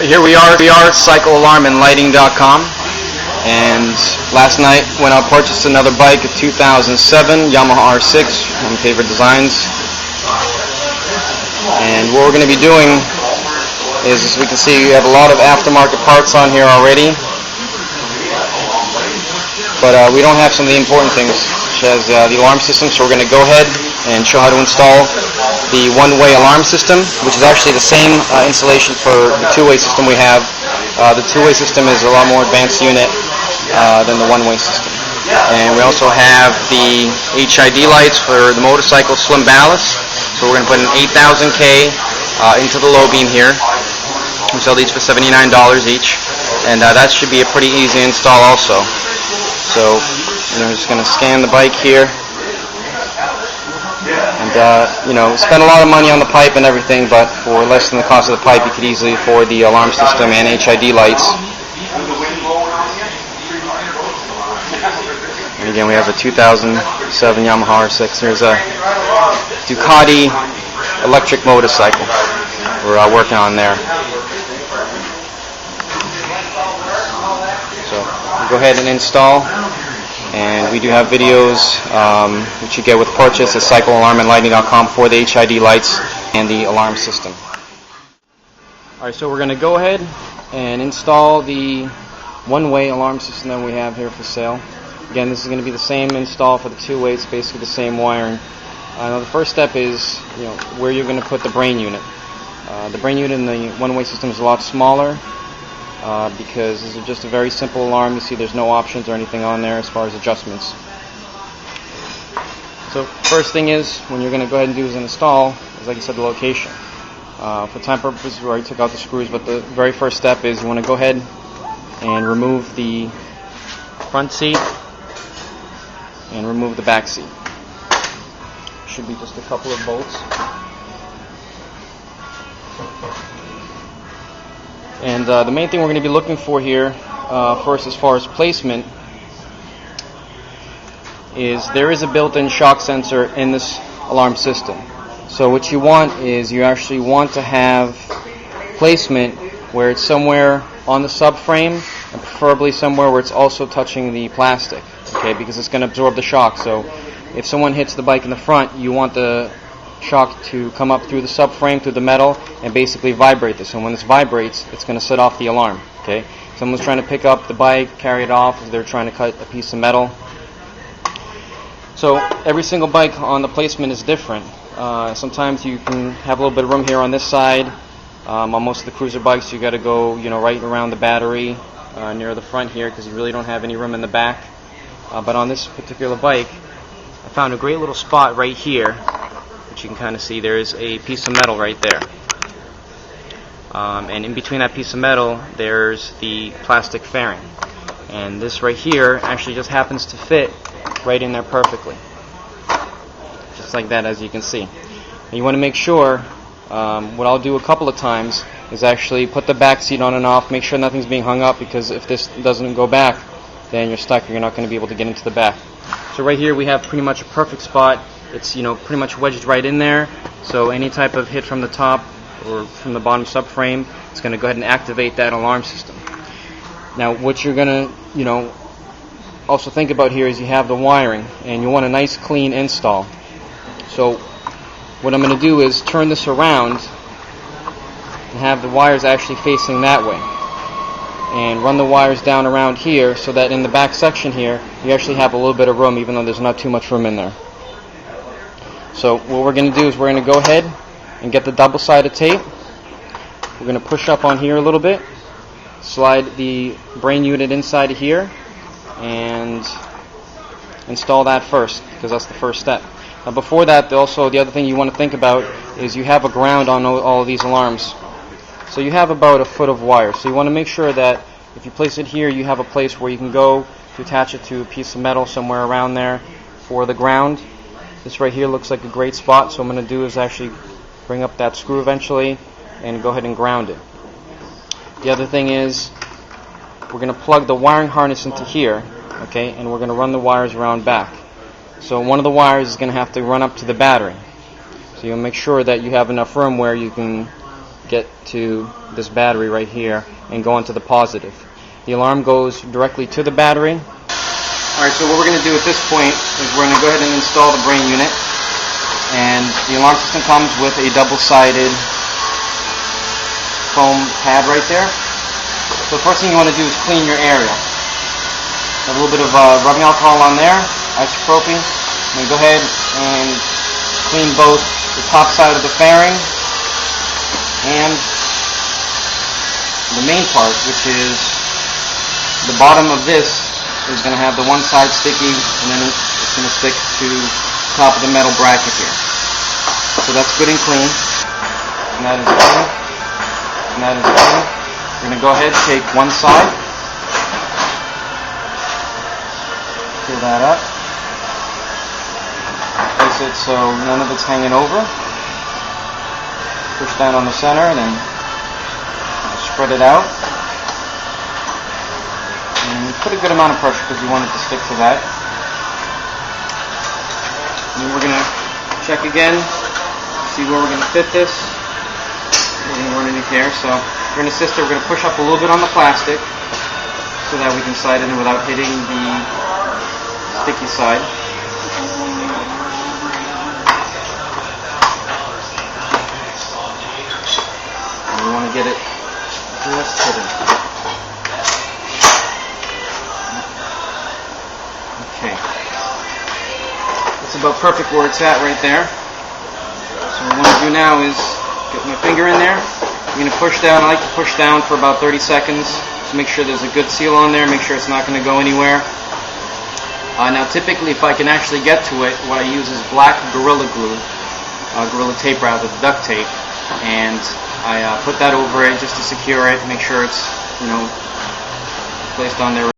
Here we are at cyclealarmandlighting.com, and last night went out and purchased another bike, a 2007 Yamaha R6, one of my favorite designs. And what we're going to be doing is, as we can see, we have a lot of aftermarket parts on here already, but we don't have some of the important things, such as the alarm system. So we're going to go ahead and show how to install the one-way alarm system, which is actually the same installation for the two-way system we have. The two-way system is a lot more advanced unit than the one-way system. And we also have the HID lights for the motorcycle slim ballast. So we're going to put an 8000K into the low beam here. We sell these for $79 each, and that should be a pretty easy install also. So I'm just going to scan the bike here. And spend a lot of money on the pipe and everything, but for less than the cost of the pipe, you could easily afford the alarm system and HID lights. And again, we have a 2007 Yamaha R6. Here's a Ducati electric motorcycle we're working on there. So we'll go ahead and install. And we do have videos which you get with purchase at cyclealarmandlighting.com for the HID lights and the alarm system. Alright, so we're going to go ahead and install the one-way alarm system that we have here for sale. Again, this is going to be the same install for the two-way. It's basically the same wiring. Now the first step is where you're going to put the brain unit. The brain unit in the one-way system is a lot smaller. Because this is just a very simple alarm. You see there's no options or anything on there as far as adjustments. So first thing is, when you're going to go ahead and do is install, is like I said, the location. For time purposes, we already took out the screws, but the very first step is you want to go ahead and remove the front seat and remove the back seat. Should be just a couple of bolts. And the main thing we're going to be looking for here, first as far as placement, is there is a built-in shock sensor in this alarm system. So what you want is you actually want to have placement where it's somewhere on the subframe, and preferably somewhere where it's also touching the plastic, okay, because it's going to absorb the shock. So if someone hits the bike in the front, you want the shock to come up through the subframe, through the metal, and basically vibrate this. And when this vibrates, it's going to set off the alarm. Okay, someone's trying to pick up the bike, carry it off, as they're trying to cut a piece of metal. So every single bike on the placement is different. Sometimes you can have a little bit of room here on this side. On most of the cruiser bikes, you got to go, right around the battery near the front here, because you really don't have any room in the back. But on this particular bike, I found a great little spot right here. You can kind of see there's a piece of metal right there, and in between that piece of metal there's the plastic fairing, and this right here actually just happens to fit right in there perfectly, just like that, as you can see. And you want to make sure, what I'll do a couple of times is actually put the back seat on and off, make sure nothing's being hung up, because if this doesn't go back, then you're stuck, you're not going to be able to get into the back. So right here we have pretty much a perfect spot. It's pretty much wedged right in there, so any type of hit from the top or from the bottom subframe, it's going to go ahead and activate that alarm system. Now what you're going to also think about here is you have the wiring, and you want a nice clean install. So what I'm going to do is turn this around and have the wires actually facing that way, and run the wires down around here so that in the back section here you actually have a little bit of room, even though there's not too much room in there. So what we're going to do is we're going to go ahead and get the double-sided tape. We're going to push up on here a little bit, slide the brain unit inside of here, and install that first, because that's the first step. Now before that, also the other thing you want to think about is you have a ground on all of these alarms. So you have about a foot of wire. So you want to make sure that if you place it here, you have a place where you can go to attach it to a piece of metal somewhere around there for the ground. This right here looks like a great spot, so what I'm going to do is actually bring up that screw eventually and go ahead and ground it. The other thing is we're going to plug the wiring harness into here, okay, and we're going to run the wires around back. So one of the wires is going to have to run up to the battery. So you'll make sure that you have enough room where you can get to this battery right here and go into the positive. The alarm goes directly to the battery. Alright, so what we're going to do at this point is we're going to go ahead and install the brain unit. And the alarm system comes with a double-sided foam pad right there. So the first thing you want to do is clean your area. A little bit of rubbing alcohol on there, isopropyl. And go ahead and clean both the top side of the fairing and the main part, which is the bottom of this is going to have the one side sticky, and then it's going to stick to the top of the metal bracket here. So that's good and clean. And that is clean. And that is clean. We're going to go ahead and take one side, peel that up, place it so none of it's hanging over, push down on the center, and then spread it out, and put a good amount of pressure because you want it to stick to that. And then we're going to check again, see where we're going to fit this. We're going to run underneath here, so we're going to assist her. We're going to push up a little bit on the plastic so that we can slide it in without hitting the sticky side. And we want to get it just hidden. Okay. It's about perfect where it's at right there. So what I want to do now is get my finger in there. I'm going to push down. I like to push down for about 30 seconds to make sure there's a good seal on there, make sure it's not going to go anywhere. Now typically if I can actually get to it, what I use is black Gorilla Glue, Gorilla Tape rather, duct tape, and I put that over it just to secure it, make sure it's, placed on there.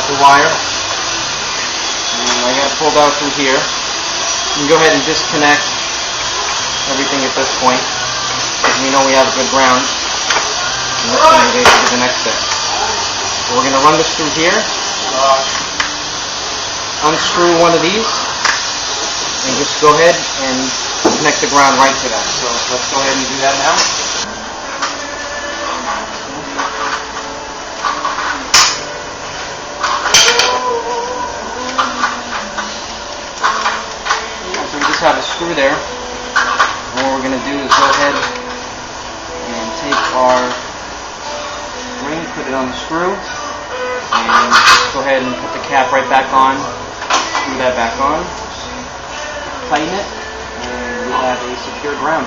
The wire, and I got it pulled out through here. You can go ahead and disconnect everything at this point, because we know we have a good ground. And that's going to go to the next step. So we're going to run this through here, unscrew one of these, and just go ahead and connect the ground right to that. So let's go ahead and do that now. So we just have a screw there. And what we're going to do is go ahead and take our ring, put it on the screw, and just go ahead and put the cap right back on, screw that back on, tighten it, and we have a secure ground.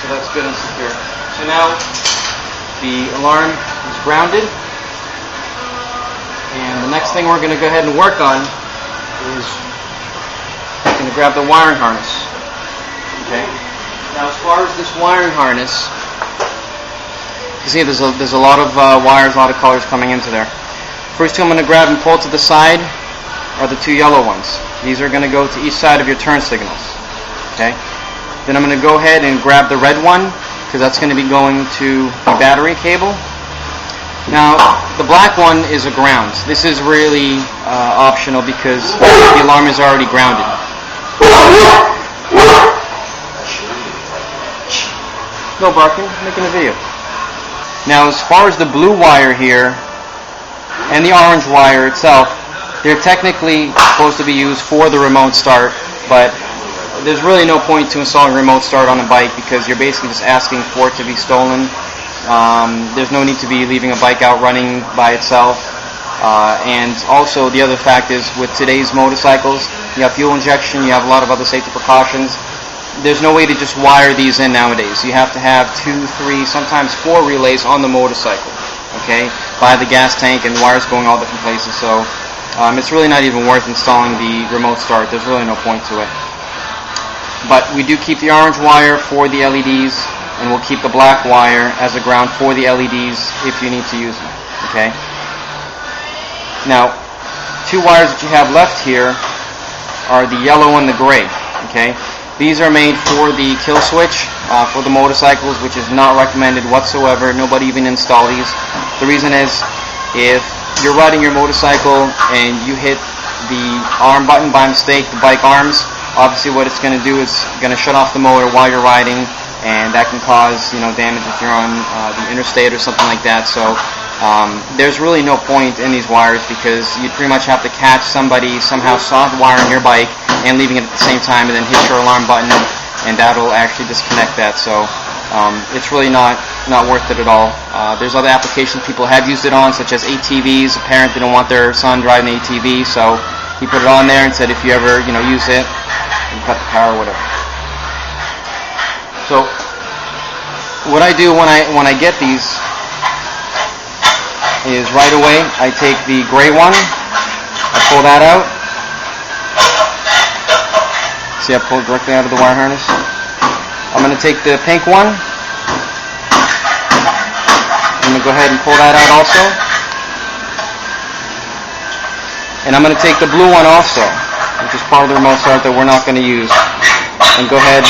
So that's good and secure. So now the alarm is grounded, and the next thing we're going to go ahead and work on is I'm going to grab the wiring harness. Okay. Now, as far as this wiring harness, you see there's a lot of wires, a lot of colors coming into there. First two I'm going to grab and pull to the side are the two yellow ones. These are going to go to each side of your turn signals. Okay. Then I'm going to go ahead and grab the red one, because that's going to be going to the battery cable. Now, the black one is a ground. This is really optional because the alarm is already grounded. No barking, I'm making a video. Now, as far as the blue wire here and the orange wire itself, they're technically supposed to be used for the remote start, but there's really no point to installing remote start on a bike because you're basically just asking for it to be stolen. There's no need to be leaving a bike out running by itself. And also the other fact is with today's motorcycles, you have fuel injection, you have a lot of other safety precautions. There's no way to just wire these in nowadays. You have to have 2, 3, sometimes 4 relays on the motorcycle, okay, by the gas tank and wires going all different places. So it's really not even worth installing the remote start. There's really no point to it. But we do keep the orange wire for the LEDs, and we'll keep the black wire as a ground for the LEDs if you need to use them. Okay. Now, 2 wires that you have left here are the yellow and the gray. Okay. These are made for the kill switch for the motorcycles, which is not recommended whatsoever. Nobody even install these. The reason is if you're riding your motorcycle and you hit the arm button by mistake, the bike arms, obviously what it's going to do is going to shut off the motor while you're riding, and that can cause damage if you're on the interstate or something like that. So there's really no point in these wires because you pretty much have to catch somebody somehow soft wiring your bike and leaving it at the same time, and then hit your alarm button, and that'll actually disconnect that. So it's really not worth it at all. There's other applications people have used it on, such as ATVs. A parent didn't want their son driving the ATV, so he put it on there and said if you ever use it, you cut the power or whatever. So what I do when I get these is right away I take the gray one, I pull that out. See, I pulled directly out of the wire harness. I'm going to take the pink one. I'm going to go ahead and pull that out also. And I'm going to take the blue one also, which is part of the remote start that we're not going to use. And go ahead.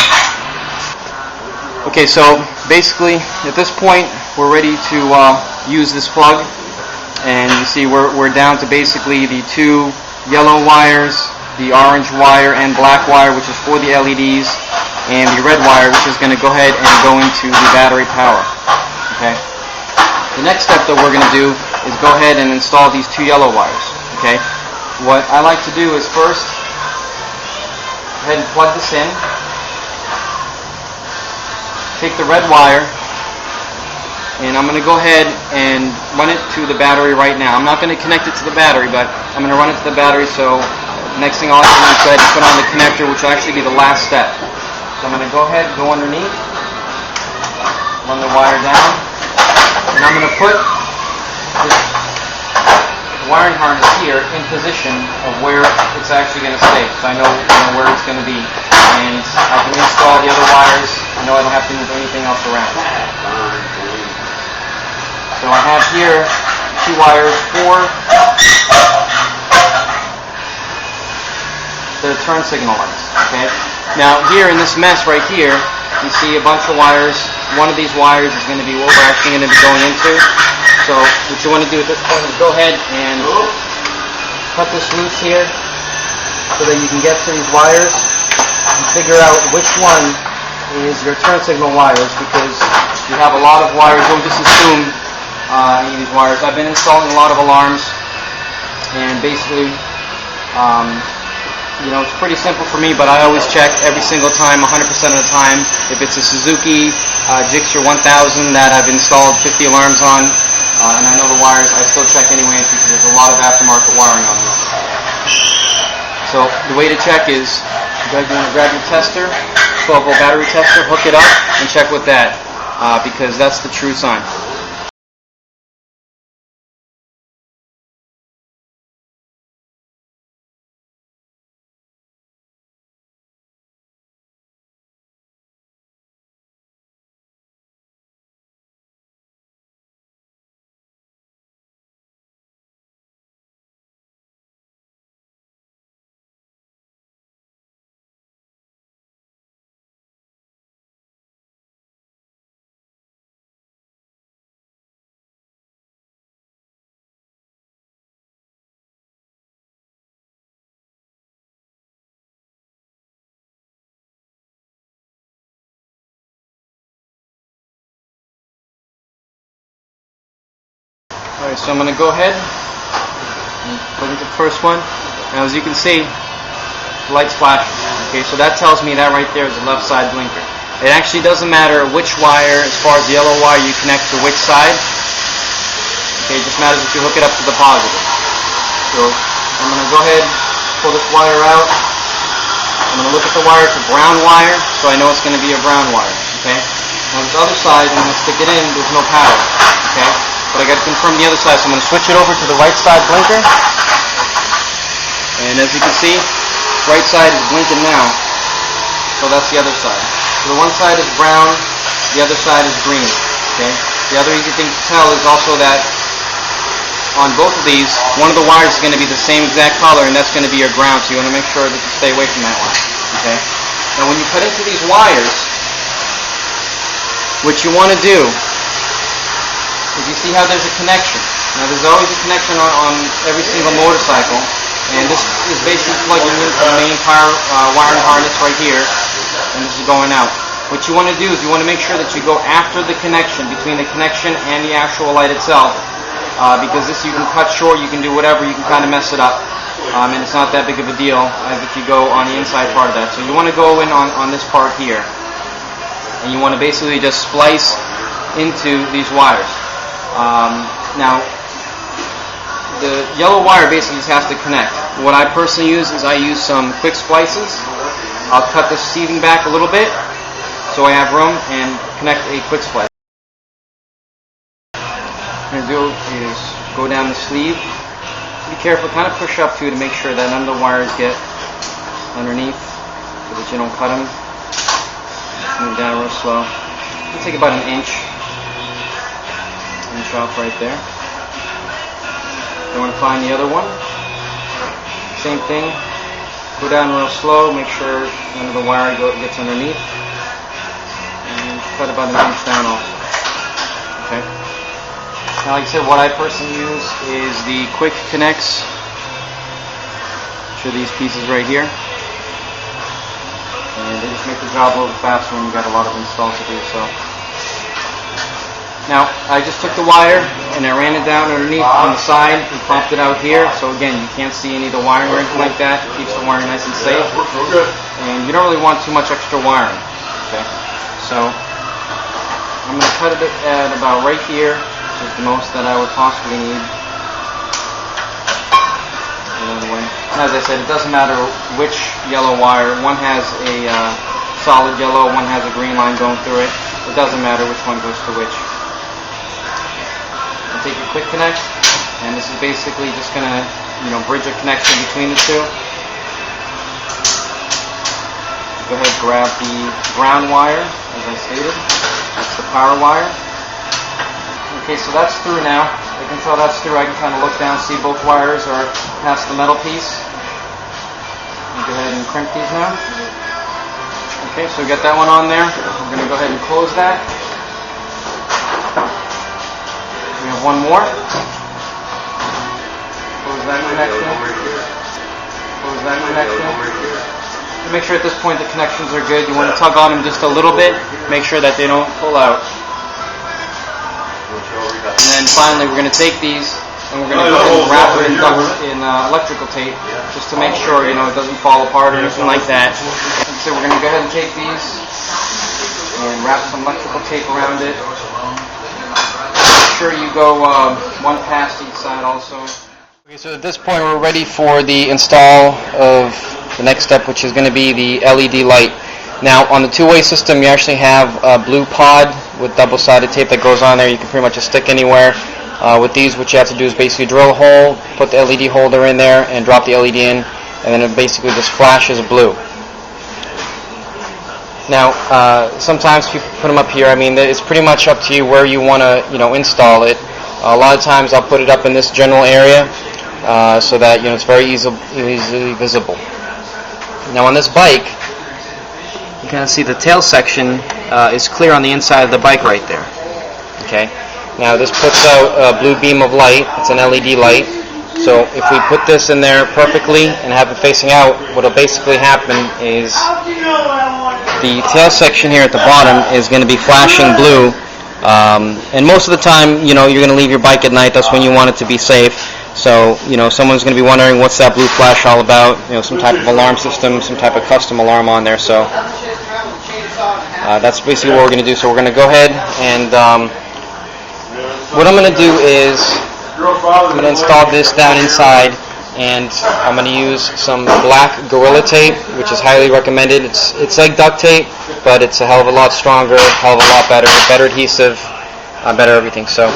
Okay, so basically at this point we're ready to use this plug. And you see we're down to basically the 2 yellow wires, the orange wire and black wire, which is for the LEDs, and the red wire, which is going to go ahead and go into the battery power. Okay. The next step that we're going to do is go ahead and install these 2 yellow wires. Okay. What I like to do is first go ahead and plug this in. Take the red wire, and I'm going to go ahead and run it to the battery right now. I'm not going to connect it to the battery, but I'm going to run it to the battery. So next thing I'll have to do is go ahead and put on the connector, which will actually be the last step. So I'm going to go ahead, go underneath, run the wire down, and I'm going to put this wiring harness here in position of where it's actually going to stay, so I know where it's going to be. And I can install the other wires. I know I don't have to move anything else around. So I have here 2 wires for the turn signal lights. Okay. Now here in this mess right here, you see a bunch of wires one of these wires is going to be what we're actually going to be going into. So what you want to do at this point is go ahead and cut this loose here so that you can get to these wires and figure out which one is your turn signal wires, because you have a lot of wires. Don't just assume any of these wires. I've been installing a lot of alarms, and basically it's pretty simple for me, but I always check every single time, 100% of the time. If it's a Suzuki gsxr 1000 that I've installed 50 alarms on, and I know the wires, I still check anyway because there's a lot of aftermarket wiring on them. So the way to check is, you want to grab your tester, 12-volt battery tester, hook it up, and check with that, because that's the true sign. Alright, so I'm going to go ahead and put into the first one. Now as you can see, the light's flashing. Okay, so that tells me that right there is the left side blinker. It actually doesn't matter which wire, as far as the yellow wire, you connect to which side. Okay, it just matters if you hook it up to the positive. So I'm going to go ahead, pull this wire out. I'm going to look at the wire, it's a brown wire, so I know it's going to be a brown wire. Okay. Now this other side, I'm going to stick it in, there's no power. Okay. But I got to confirm the other side, so I'm going to switch it over to the right side blinker. And as you can see, right side is blinking now. So that's the other side. So the one side is brown, the other side is green. Okay. The other easy thing to tell is also that on both of these, one of the wires is going to be the same exact color, and that's going to be your ground. So you want to make sure that you stay away from that one. Okay. Now when you cut into these wires, what you want to do is, you see how there's a connection. Now there's always a connection on every single motorcycle, and this is basically plugging into the main power wiring harness right here, and this is going out. What you want to do is you want to make sure that you go after the connection, between the connection and the actual light itself, because this you can cut short, you can do whatever, you can kind of mess it up, and it's not that big of a deal as if you go on the inside part of that. So you want to go in on this part here, and you want to basically just splice into these wires. Now, the yellow wire basically just has to connect. What I personally use is I use some quick splices. I'll cut the receiving back a little bit so I have room and connect a quick splice. What I'm going to do is go down the sleeve. Be careful, kind of push up too to make sure that none of the wires get underneath so that you don't cut them. Move down real slow. It'll take about an inch. Off right there. You want to find the other one. Same thing. Go down real slow. Make sure none of the wire gets underneath. And cut about an inch down also. Okay. Now, like I said, what I personally use is the quick connects. Show these pieces right here. And they just make the job a little faster when you've got a lot of installs to do. So. Now, I just took the wire and I ran it down underneath on the side and popped it out here. So again, you can't see any of the wiring or anything like that. It keeps the wiring nice and safe. And you don't really want too much extra wiring. Okay. So I'm going to cut it at about right here, which is the most that I would possibly need. Another way. As I said, it doesn't matter which yellow wire. One has a solid yellow, one has a green line going through it. It doesn't matter which one goes to which. Take your quick connect, and this is basically just going to, bridge a connection between the two. Go ahead and grab the brown wire, as I stated. That's the power wire. Okay, so that's through now. I can tell that's through. I can kind of look down, see both wires are past the metal piece. Go ahead and crimp these now. Okay, so we got that one on there. We're going to go ahead and close that. one more. Close that connection. Close that connection. To make sure at this point the connections are good, you want to tug on them just a little bit. Make sure that they don't pull out. And then finally, we're going to take these and we're going to go ahead and wrap them in electrical tape, just to make sure it doesn't fall apart or anything like that. And so we're going to go ahead and take these and wrap some electrical tape around it. Make sure you go one past each side also. Okay, so at this point we're ready for the install of the next step, which is going to be the LED light. Now, on the two-way system, you actually have a blue pod with double-sided tape that goes on there. You can pretty much just stick anywhere. With these, what you have to do is basically drill a hole, put the LED holder in there, and drop the LED in, and then it basically just flashes blue. Now, sometimes people put them up here. I mean, it's pretty much up to you where you want to, install it. A lot of times, I'll put it up in this general area so that it's very easily visible. Now, on this bike, you kind of see the tail section is clear on the inside of the bike right there. Okay. Now, this puts out a blue beam of light. It's an LED light. So if we put this in there perfectly and have it facing out, what will basically happen is the tail section here at the bottom is going to be flashing blue. And most of the time, you're going to leave your bike at night. That's when you want it to be safe. So, someone's going to be wondering what's that blue flash all about. Some type of alarm system, some type of custom alarm on there. So that's basically what we're going to do. So we're going to go ahead and what I'm going to do is I'm going to install this down inside, and I'm going to use some black Gorilla Tape, which is highly recommended. It's like duct tape, but it's a hell of a lot stronger, a hell of a lot better adhesive, better everything. So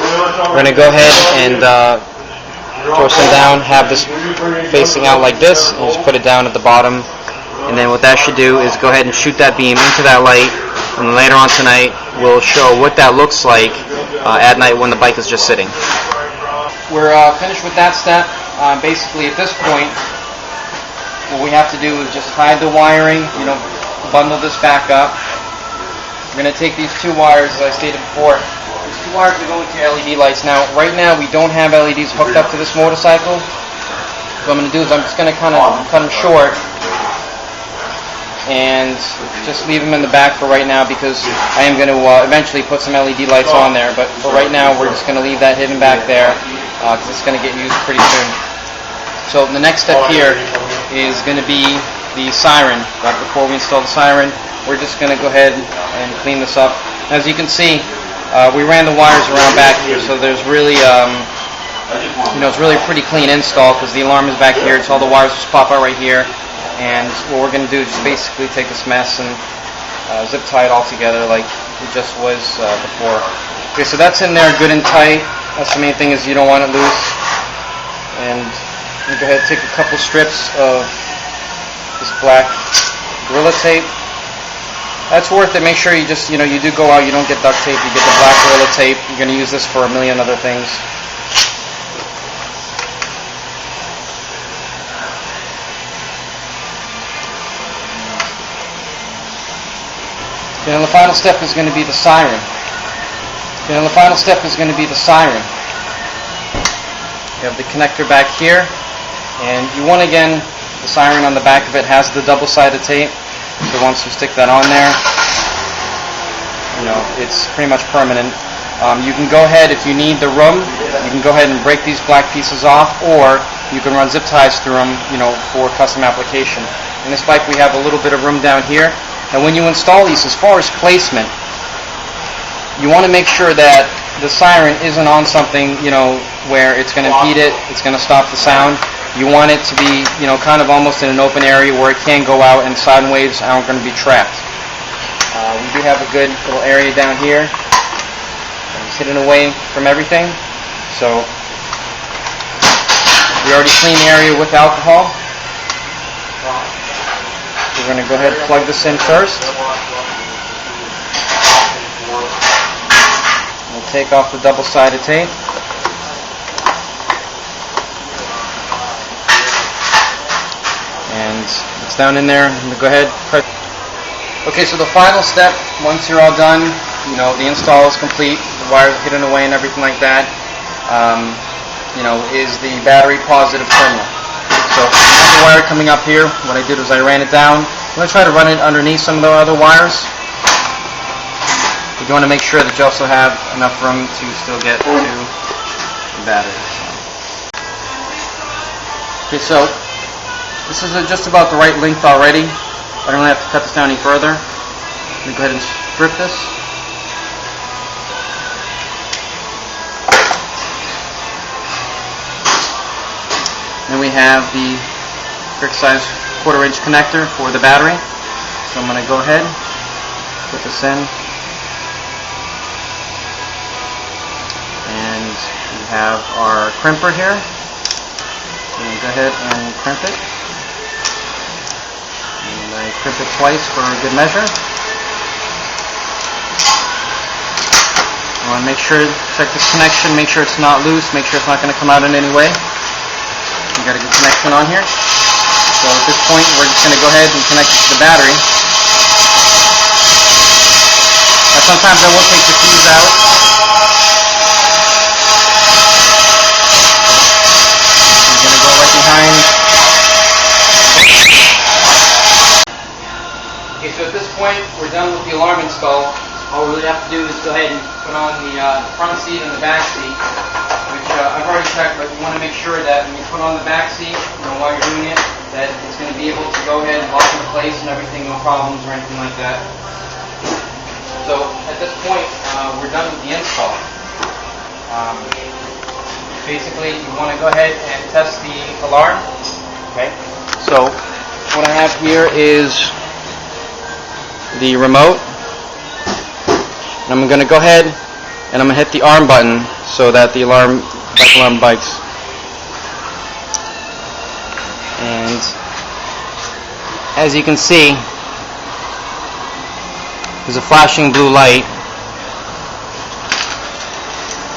we're going to go ahead and force them down, have this facing out like this, and just put it down at the bottom. And then what that should do is go ahead and shoot that beam into that light, and later on tonight we'll show what that looks like at night when the bike is just sitting. We're finished with that step. Basically at this point, what we have to do is just hide the wiring, bundle this back up. We're going to take these two wires, as I stated before. These two wires are going to LED lights. Now, right now we don't have LEDs hooked up to this motorcycle. What I'm going to do is I'm just going to kind of cut them short and just leave them in the back for right now, because I am going to eventually put some LED lights on there. But for right now, we're just going to leave that hidden back there because it's going to get used pretty soon. So the next step here is going to be the siren. Right before we install the siren, we're just going to go ahead and clean this up. As you can see, we ran the wires around back here, so there's really, it's really a pretty clean install because the alarm is back here. So all the wires just pop out right here. And what we're going to do is just basically take this mess and zip tie it all together like it just was before. Okay, so that's in there good and tight. That's the main thing, is you don't want it loose. And you go ahead and take a couple strips of this black Gorilla Tape. That's worth it. Make sure you just, you do go out, you don't get duct tape, you get the black Gorilla Tape. You're going to use this for a million other things. And the final step is going to be the siren. You have the connector back here, and you want, again, the siren on the back of it has the double-sided tape. So once you stick that on there, it's pretty much permanent. You can go ahead, if you need the room, you can go ahead and break these black pieces off, or you can run zip ties through them, for custom application. In this bike, we have a little bit of room down here. And when you install these, as far as placement, you want to make sure that the siren isn't on something, where it's going to impede it, it's going to stop the sound. You want it to be, kind of almost in an open area where it can go out and sound waves aren't going to be trapped. We do have a good little area down here. It's hidden away from everything. So we already cleaned the area with alcohol. We're going to go ahead and plug this in first. We'll take off the double-sided tape. And it's down in there. I'm going to go ahead. Okay, so the final step, once you're all done, the install is complete, the wires hidden away and everything like that. is the battery positive terminal. So the wire coming up here, what I did was I ran it down. I'm going to try to run it underneath some of the other wires. But you want to make sure that you also have enough room to still get to the battery. Okay, so this is just about the right length already. I don't really have to cut this down any further. Let me go ahead and strip this. Then we have the correct size 1/4 inch connector for the battery. So I'm going to go ahead, put this in, and we have our crimper here. So I'm going to go ahead and crimp it. And I crimp it twice for a good measure. I want to make sure, check this connection, make sure it's not loose, make sure it's not going to come out in any way. We've got a good connection on here. So at this point, we're just going to go ahead and connect it to the battery. Now sometimes I will take the fuse out. I'm going to go right behind. Okay, so at this point, we're done with the alarm install. All we really have to do is go ahead and put on the front seat and the back seat, which I've already checked, but you want to make sure that when you put on the back seat, while you're doing it, that it's going to be able to go ahead and lock in place and everything, no problems or anything like that. So at this point, we're done with the install. Basically, you want to go ahead and test the alarm. Okay. So what I have here is the remote. And I'm going to go ahead and I'm going to hit the arm button so that the alarm bikes. And as you can see, there's a flashing blue light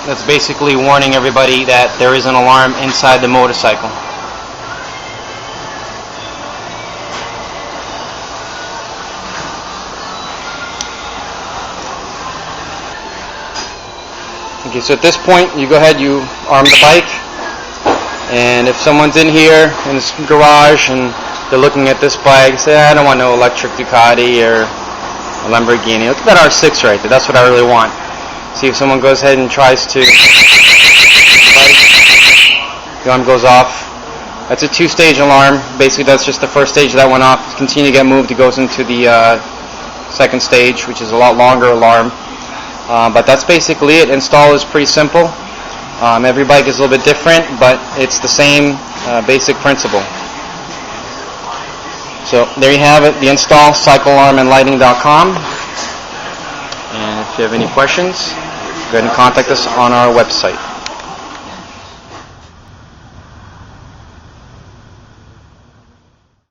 that's basically warning everybody that there is an alarm inside the motorcycle. Okay, so at this point, you go ahead, you arm the bike, and if someone's in here in this garage and they're looking at this bike, say, I don't want no electric Ducati or a Lamborghini. Look at that R6 right there. That's what I really want. See if someone goes ahead and tries to, the alarm goes off. That's a 2-stage alarm. Basically, that's just the first stage that went off. Continue to get moved, it goes into the second stage, which is a lot longer alarm. But that's basically it. Install is pretty simple. Every bike is a little bit different, but it's the same basic principle. So there you have it, the install, cyclealarmandlighting.com. And if you have any questions, go ahead and contact us on our website.